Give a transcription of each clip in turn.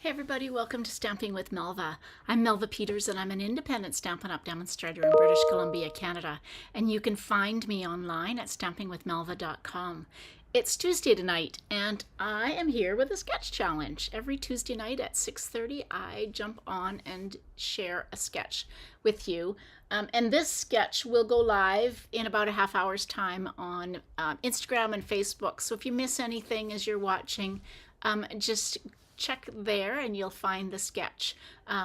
Hey everybody, welcome to Stamping with Melva. I'm Melva Peters and I'm an independent Stampin' Up! Demonstrator in British Columbia, Canada. And you can find me online at stampingwithmelva.com. It's Tuesday tonight and I am here with a sketch challenge. Every Tuesday night at 6:30 I jump on and share a sketch with you. And this sketch will go live in about a half hour's time on Instagram and Facebook. So if you miss anything as you're watching, just check there and you'll find the sketch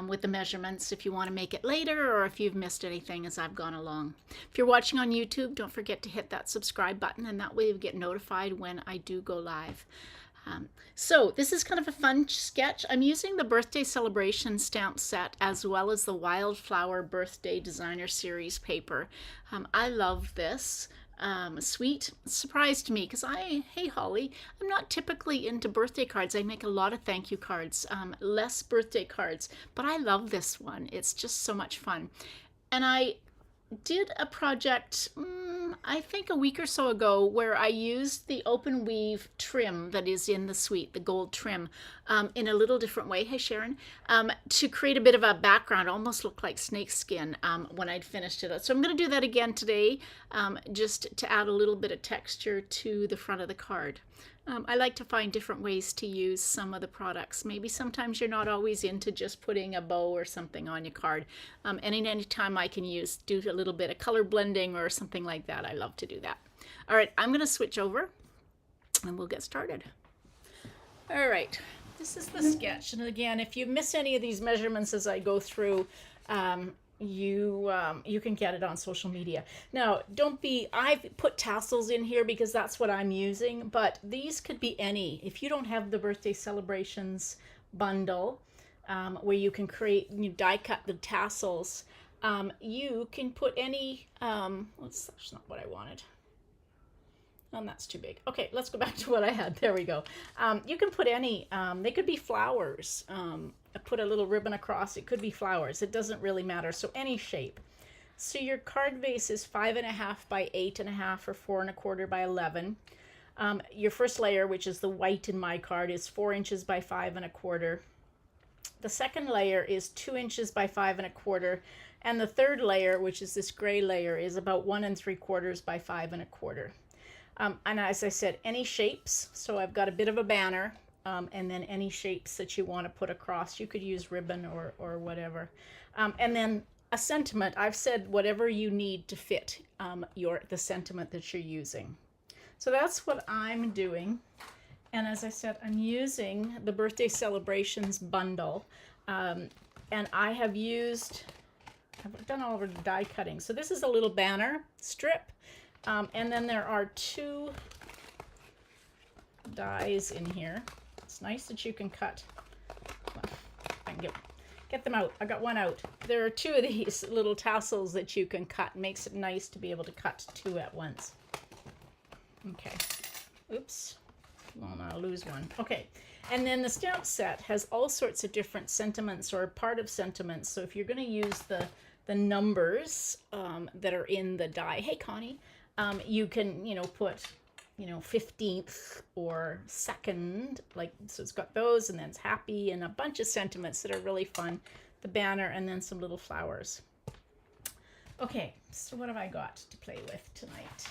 with the measurements if you want to make it later or if you've missed anything as I've gone along. If you're watching on YouTube, don't forget to hit that subscribe button and that way you get notified when I do go live. So this is kind of a fun sketch. I'm using the birthday celebration stamp set as well as the Wildflower Birthday Designer Series paper. I love this. Sweet surprise to me because hey Holly, I'm not typically into birthday cards. I make a lot of thank you cards, less birthday cards, but I love this one. It's just so much fun. And I did a project, I think a week or so ago, where I used the open weave trim that is in the suite, the gold trim, in a little different way, hey Sharon, to create a bit of a background, almost looked like snakeskin when I'd finished it. So I'm going to do that again today, just to add a little bit of texture to the front of the card. I like to find different ways to use some of the products. Maybe sometimes you're not always into just putting a bow or something on your card. And any time I can do a little bit of color blending or something like that, I love to do that. All right, I'm going to switch over and we'll get started. All right, this is the sketch. And again, if you miss any of these measurements as I go through, you can get it on social media. Now, I've put tassels in here because that's what I'm using, but these could be any. If you don't have the birthday celebrations bundle where you can die cut the tassels, you can put any, that's not what I wanted. And that's too big. Okay, let's go back to what I had. There we go. You can put any, they could be flowers. I put a little ribbon across. It could be flowers. It doesn't really matter. So any shape. So your card base is 5.5 by 8.5 or 4.25 by 11. Your first layer, which is the white in my card, is 4 inches by 5.25. The second layer is 2 inches by 5.25. And the third layer, which is this gray layer, is about 1.75 by 5.25. And as I said, any shapes. So I've got a bit of a banner, and then any shapes that you want to put across. You could use ribbon or whatever. And then a sentiment. I've said whatever you need to fit the sentiment that you're using. So that's what I'm doing. And as I said, I'm using the Birthday Celebrations bundle. And I've done all of the die cutting. So this is a little banner strip. And then there are 2 dies in here. It's nice that you can cut. I can get them out. I got one out. There are 2 of these little tassels that you can cut. It makes it nice to be able to cut 2 at once. Okay. Oops. Well, now I'll lose one. Okay. And then the stamp set has all sorts of different sentiments or part of sentiments. So if you're going to use the numbers that are in the die, hey Connie, you can, put, 15th or 2nd, so it's got those, and then it's happy and a bunch of sentiments that are really fun. The banner and then some little flowers. Okay, so what have I got to play with tonight?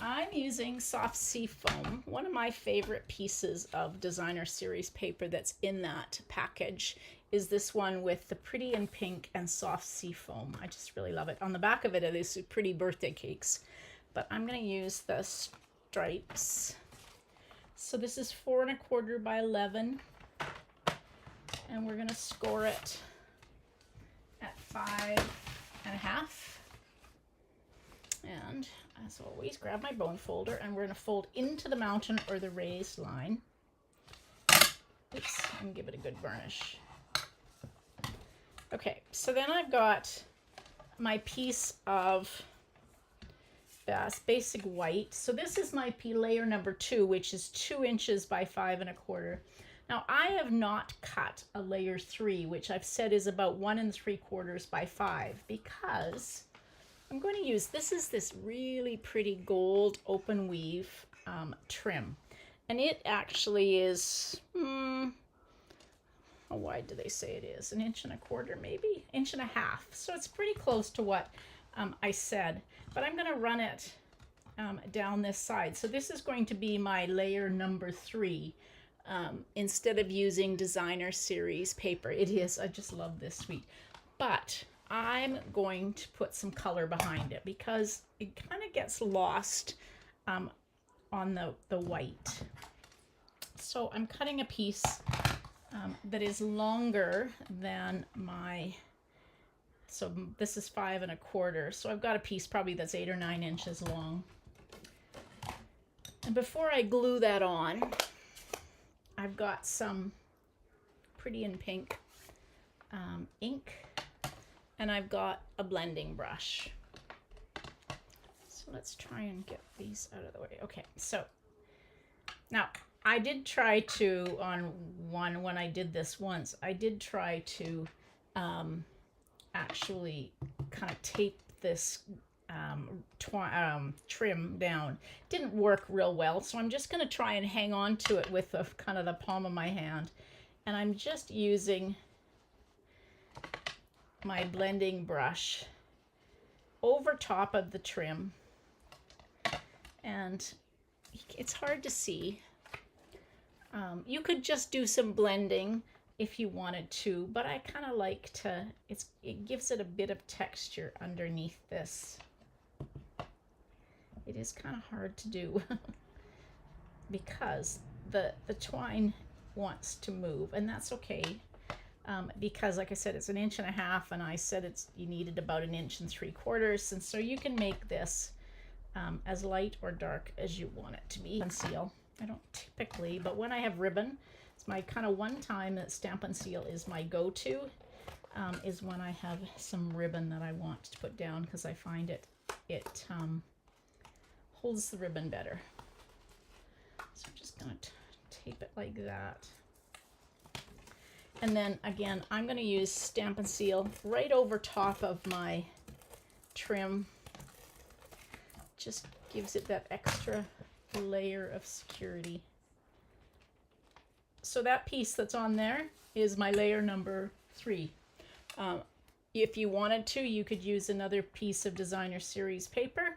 I'm using soft sea foam. One of my favorite pieces of designer series paper that's in that package is this one with the pretty and pink and soft sea foam. I just really love it. On the back of it are these pretty birthday cakes, but I'm going to use the stripes. So this is 4.25 by 11, and we're going to score it at 5.5. And as always, grab my bone folder, and we're going to fold into the mountain or the raised line. Oops, and give it a good burnish. Okay, so then I've got my piece of basic white. So this is my layer number 2, which is 2 inches by 5.25. Now I have not cut a layer 3, which I've said is about 1.75 by 5, because I'm going to use, this is this really pretty gold open weave trim. And it actually is how wide do they say it is? 1.25 inches, maybe 1.5 inches. So it's pretty close to what I said, but I'm going to run it down this side. So this is going to be my layer number 3. Instead of using designer series paper. It is, I just love this suite. But I'm going to put some color behind it because it kind of gets lost on the white. So I'm cutting a piece that is longer than my, so this is 5.25. So I've got a piece probably that's 8 or 9 inches long. And before I glue that on, I've got some Pretty in Pink ink, and I've got a blending brush. So let's try and get these out of the way. Okay, so now I did try to, on one, when I did this once, I did try to actually kind of tape this trim down. Didn't work real well, so I'm just going to try and hang on to it with kind of the palm of my hand, and I'm just using my blending brush over top of the trim, and it's hard to see. You could just do some blending if you wanted to, but I kind of like to, it gives it a bit of texture underneath this. It is kind of hard to do because the twine wants to move, and that's okay. Because like I said, it's 1.5 inches, and I said you needed about 1.75 inches, and so you can make this as light or dark as you want it to be. Seal, I don't typically, but when I have ribbon, it's my kind of one time that Stampin' Seal is my go-to, is when I have some ribbon that I want to put down, because I find it holds the ribbon better. So I'm just going to tape it like that. And then again, I'm going to use Stampin' Seal right over top of my trim. Just gives it that extra layer of security. So that piece that's on there is my layer number 3. If you wanted to, you could use another piece of designer series paper,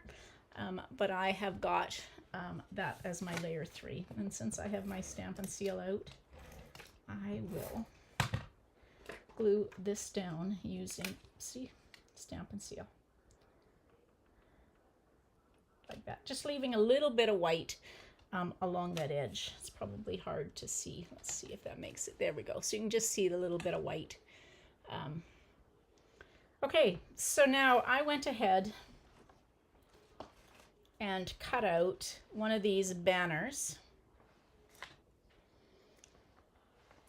but I have got that as my layer 3. And since I have my Stampin' Seal out, I will glue this down using, see, Stampin' Seal. Like that, just leaving a little bit of white along that edge. It's probably hard to see. Let's see if that makes it. There we go. So you can just see the little bit of white. Okay, so now I went ahead and cut out one of these banners.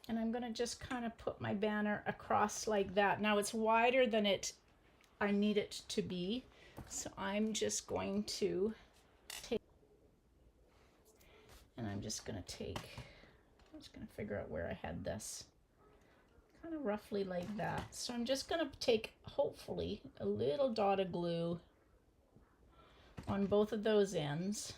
And I'm going to just kind of put my banner across like that. Now it's wider than I need it to be. So I'm just going to take, and I'm just going to figure out where I had this. Kind of roughly like that. So I'm just going to take, hopefully, a little dot of glue on both of those ends.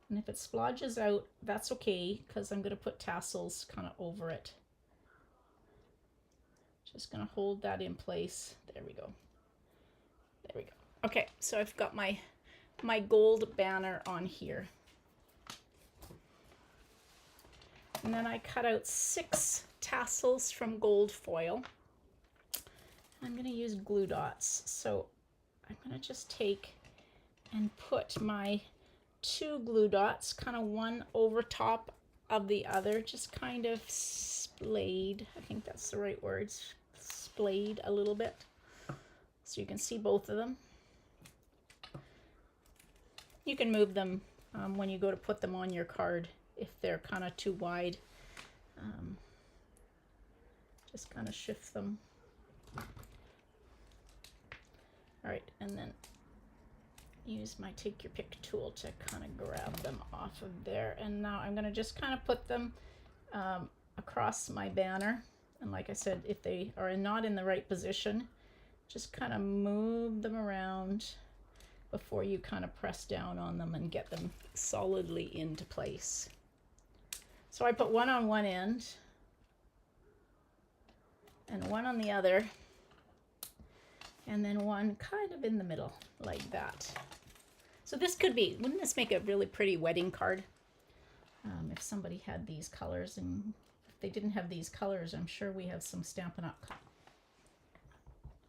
And if it splodges out, that's okay, because I'm going to put tassels kind of over it. Just going to hold that in place. There we go. There we go. Okay, so I've got my gold banner on here. And then I cut out 6 tassels from gold foil. I'm going to use glue dots. So I'm going to just take and put my 2 glue dots, kind of one over top of the other, just kind of splayed. I think that's the right word. Splayed a little bit. So you can see both of them. You can move them when you go to put them on your card if they're kind of too wide. Just kind of shift them. All right, and then use my take your pick tool to kind of grab them off of there. And now I'm going to just kind of put them across my banner. And like I said, if they are not in the right position, just kind of move them around before you kind of press down on them and get them solidly into place. So I put one on one end and one on the other, and then one kind of in the middle like that. So this could be, wouldn't this make a really pretty wedding card? If somebody had these colors, and if they didn't have these colors, I'm sure we have some Stampin' Up.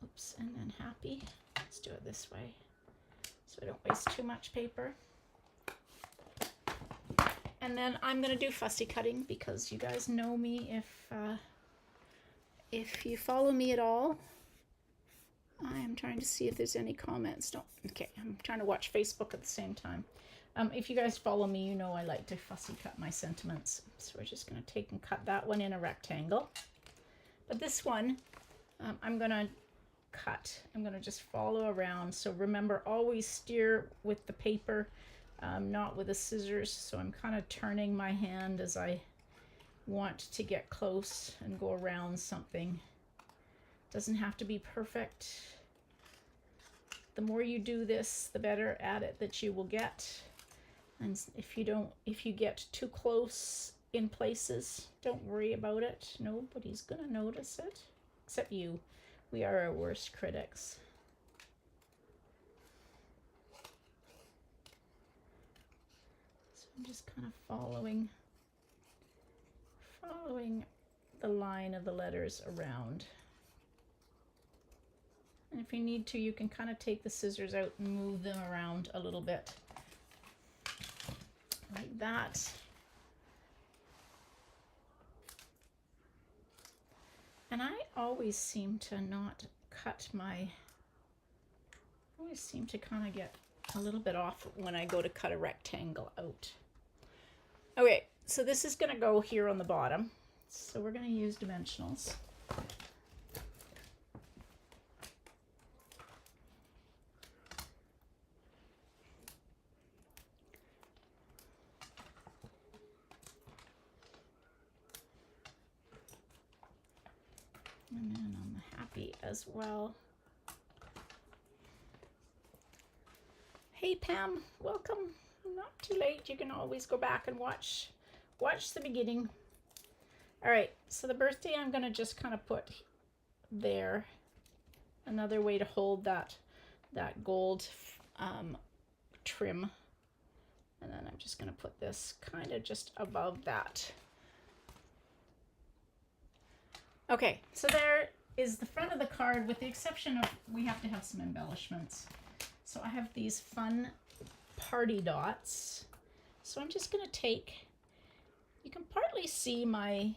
Oops, and then happy. Let's do it this way so I don't waste too much paper. And then I'm going to do fussy cutting because you guys know me. If you follow me at all, I am trying to see if there's any comments. No, okay, I'm trying to watch Facebook at the same time. If you guys follow me, you know I like to fussy cut my sentiments. So we're just going to take and cut that one in a rectangle. But this one, I'm going to cut. I'm going to just follow around. So remember, always steer with the paper, not with the scissors. So I'm kind of turning my hand as I want to get close and go around something. Doesn't have to be perfect. The more you do this, the better at it that you will get. And if you get too close in places, don't worry about it. Nobody's gonna notice it, except you. We are our worst critics. So I'm just kind of following the line of the letters around. And if you need to, you can kind of take the scissors out and move them around a little bit. Like that. And I always seem to not cut my, always seem to kind of get a little bit off when I go to cut a rectangle out. Okay, so this is going to go here on the bottom. So we're going to use dimensionals. And then on the happy as well. Hey Pam, welcome. Not too late. You can always go back and watch the beginning. All right, so the birthday I'm going to just kind of put there. Another way to hold that gold trim. And then I'm just going to put this kind of just above that. Okay, so there is the front of the card, with the exception of we have to have some embellishments. So I have these fun party dots. So I'm just going to take, you can partly see my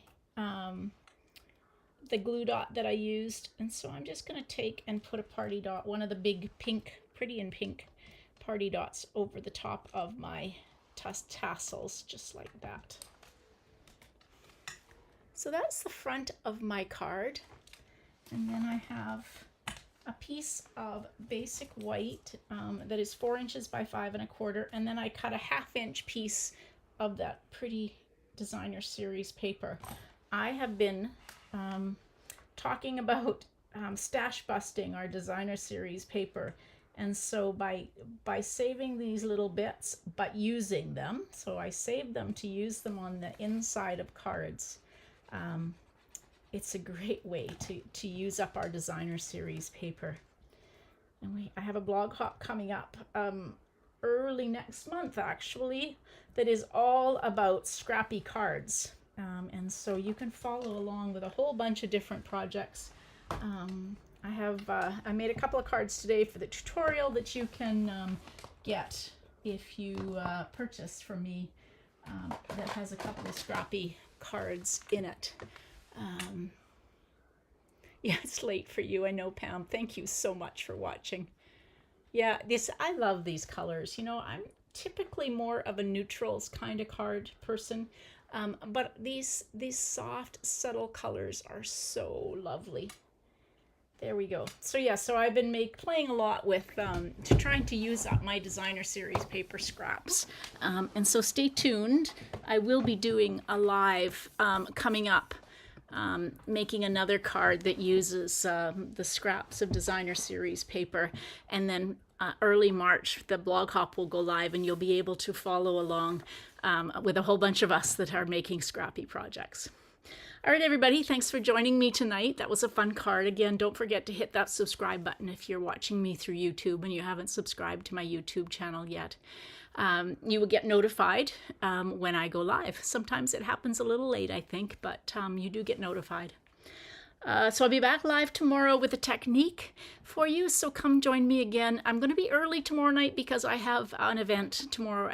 the glue dot that I used, and so I'm just going to take and put a party dot, one of the big pink, pretty and pink party dots over the top of my tassels, just like that. So that's the front of my card. And then I have a piece of basic white that is 4 inches by 5 1/4. And then I cut a 1/2 inch piece of that pretty designer series paper. I have been talking about stash busting our designer series paper. And so by saving these little bits, but using them, so I saved them to use them on the inside of cards. It's a great way to use up our designer series paper. And I have a blog hop coming up early next month, actually, that is all about scrappy cards. And so you can follow along with a whole bunch of different projects. I made a couple of cards today for the tutorial that you can get if you purchase from me, that has a couple of scrappy cards in it. Yeah, it's late for you, I know, Pam. Thank you so much for watching. Yeah, I love these colors. You know, I'm typically more of a neutrals kind of card person, but these soft, subtle colors are so lovely. There we go. So yeah, so I've been playing a lot with trying to use up my designer series paper scraps. And so stay tuned. I will be doing a live coming up, making another card that uses the scraps of designer series paper. And then early March, the blog hop will go live, and you'll be able to follow along with a whole bunch of us that are making scrappy projects. All right, everybody, thanks for joining me tonight. That was a fun card. Again, don't forget to hit that subscribe button if you're watching me through YouTube and you haven't subscribed to my YouTube channel yet. You will get notified when I go live. Sometimes it happens a little late, I think, but you do get notified. So I'll be back live tomorrow with a technique for you, so come join me again. I'm going to be early tomorrow night because I have an event tomorrow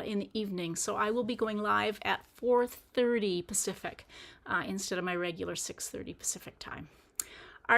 in the evening, so I will be going live at 4:30 Pacific instead of my regular 6:30 Pacific time.